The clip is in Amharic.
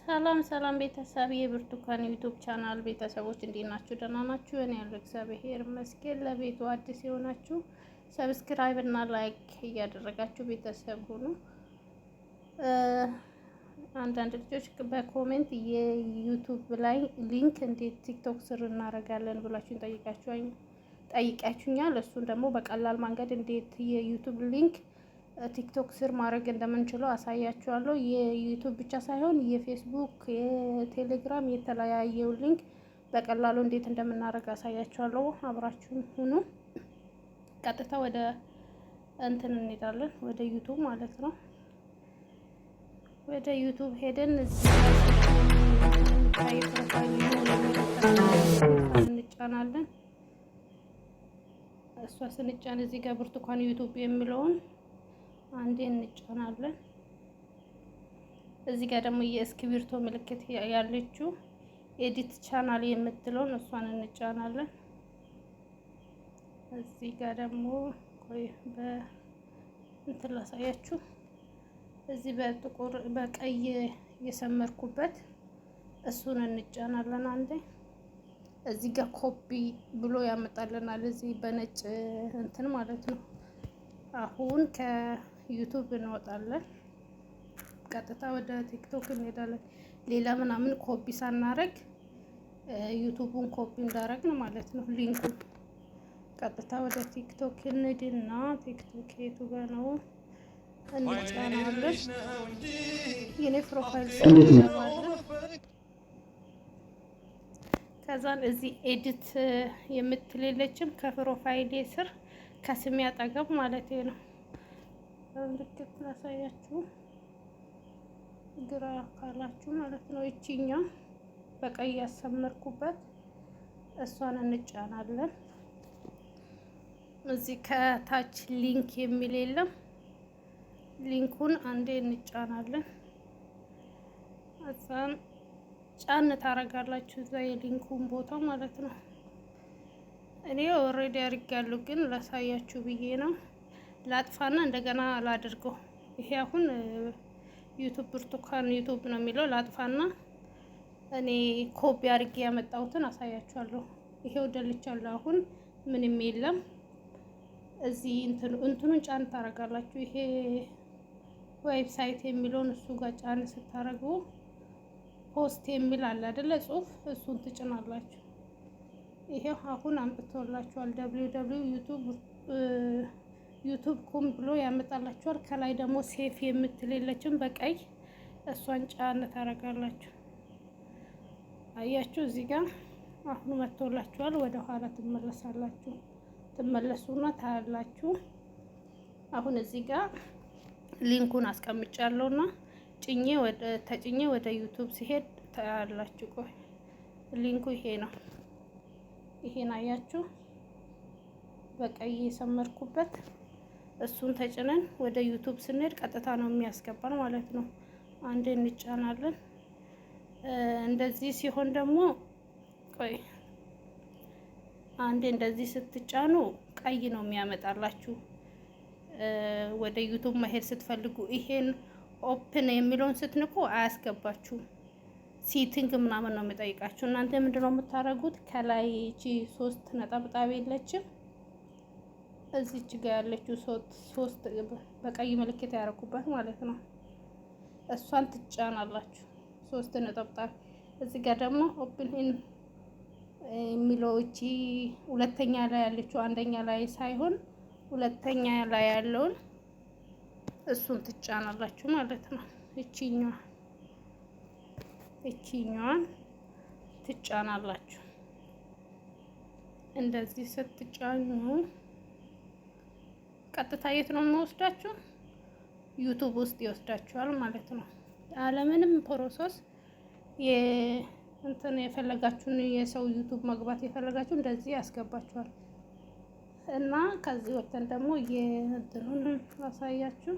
ሰላም ሰላም ቤተሰብ የብርቱካን ዩቲዩብ ቻናል ቤተሰቦች እንዴት ናችሁ? ደህና ናችሁ? እኔ ያለው እግዚአብሔር ይመስገን። ለቤቱ አዲስ የሆናችሁ ሰብስክራይብ እና ላይክ እያደረጋችሁ ቤተሰብ ሁኑ። አንዳንድ ልጆች በኮሜንት የዩቲዩብ ላይ ሊንክ እንዴት ቲክቶክ ስር እናደርጋለን ብላችሁን ጠይቃችሁኛል። እሱን ደግሞ በቀላል መንገድ እንዴት የዩቲዩብ ሊንክ ቲክቶክ ስር ማድረግ እንደምንችለው አሳያችኋለሁ። የዩቲዩብ ብቻ ሳይሆን የፌስቡክ፣ የቴሌግራም የተለያየው ሊንክ በቀላሉ እንዴት እንደምናደርግ አሳያችኋለሁ። አብራችሁን ሁኑ። ቀጥታ ወደ እንትን እንሄዳለን፣ ወደ ዩቲዩብ ማለት ነው። ወደ ዩቲዩብ ሄደን እንጫናለን። እሷ ስንጫን እዚህ ጋር ብርቱካን ዩቲዩብ የሚለውን አንዴ እንጫናለን። እዚህ ጋር ደግሞ የእስክሪብቶ ምልክት ያለችው ኤዲት ቻናል የምትለውን እሷን እንጫናለን። እዚህ ጋር ደግሞ ቆይ በእንትን ላሳያችሁ። እዚህ በጥቁር በቀይ የሰመርኩበት እሱን እንጫናለን አንዴ። እዚህ ጋር ኮፒ ብሎ ያመጣልናል፣ እዚህ በነጭ እንትን ማለት ነው። አሁን ከዩቲዩብ እንወጣለን፣ ቀጥታ ወደ ቲክቶክ እንሄዳለን። ሌላ ምናምን ኮፒ ሳናረግ ዩቲዩቡን ኮፒ እንዳረግን ማለት ነው። ሊንኩን ቀጥታ ወደ ቲክቶክ እንሂድና ቲክቶክ የቱ ጋር ነው እንጫናለን። የኔ ፕሮፋይል ከዛን እዚህ ኤዲት የምትሌለችም ከፕሮፋይሌ ስር ከስሜ አጠገብ ማለት ነው። ምልክት ላሳያችሁ ግራ ካላችሁ ማለት ነው። እቺኛ በቀይ ያሰመርኩበት እሷን እንጫናለን። እዚህ ከታች ሊንክ የሚል የለም፣ ሊንኩን አንዴ እንጫናለን። እዛን ጫን ታረጋላችሁ እዛ የሊንኩን ቦታ ማለት ነው። እኔ ኦልሬዲ አድርጌያለሁ፣ ግን ላሳያችሁ ብዬ ነው። ላጥፋና እንደገና ላድርገው። ይሄ አሁን ዩቲዩብ ብርቱካን ዩቲዩብ ነው የሚለው። ላጥፋና እኔ ኮፒ አድርጌ ያመጣሁትን አሳያችኋለሁ። ይሄው ደልቻለሁ። አሁን ምንም የለም። እዚህ እንትኑን ጫን ታረጋላችሁ። ይሄ ዌብሳይት የሚለውን እሱ ጋር ጫን ስታረጉ ፖስት የሚል አለ አይደለ? ጽሁፍ እሱን ትጭናላችሁ። ይሄው አሁን አምጥቶላችኋል። www.youtube.com ብሎ ያመጣላችኋል። ከላይ ደግሞ ሴፍ የምትል የለችም በቀይ፣ እሷን ጫን ታረጋላችሁ። አያችሁ እዚህ ጋር አሁን መጥቶላችኋል። ወደ ኋላ ትመለሱና ታያላችሁ። አሁን እዚህ ጋር ሊንኩን አስቀምጫለሁና ተጭኜ ወደ ዩቲዩብ ሲሄድ ታያላችሁ። ቆይ ሊንኩ ይሄ ነው። ይሄን አያችሁ በቀይ የሰመርኩበት። እሱን ተጭነን ወደ ዩቲዩብ ስንሄድ ቀጥታ ነው የሚያስገባን ማለት ነው። አንዴ እንጫናለን። እንደዚህ ሲሆን ደግሞ ቆይ አንዴ እንደዚህ ስትጫኑ ቀይ ነው የሚያመጣላችሁ። ወደ ዩቲዩብ መሄድ ስትፈልጉ ይሄን ኦፕን የሚለውን ስትንቁ አያስገባችሁም። ሴቲንግ ምናምን ነው የሚጠይቃችሁ። እናንተ ምንድነው የምታደርጉት? ከላይ እቺ 3 ነጠብጣብ የለችም እዚች ጋር ያለችው 3 በቀይ ምልክት ያደረኩበት ማለት ነው። እሷን ትጫናላችሁ 3 ነጠብጣብ። እዚህ ጋር ደግሞ ኦፕን የሚለው እቺ ሁለተኛ ላይ ያለችው አንደኛ ላይ ሳይሆን ሁለተኛ ላይ ያለውን እሱን ትጫናላችሁ ማለት ነው። እቺኛዋን ትጫናላችሁ። እንደዚህ ስትጫኑ ቀጥታ የት ነው የሚወስዳችሁ? ዩቲዩብ ውስጥ ይወስዳችኋል ማለት ነው። አለምንም ፕሮሰስ እንትን የፈለጋችሁን የሰው ዩቲዩብ መግባት የፈለጋችሁ እንደዚህ ያስገባችኋል። እና ከዚህ ወጥተን ደግሞ የእንትኑን አሳያችሁ።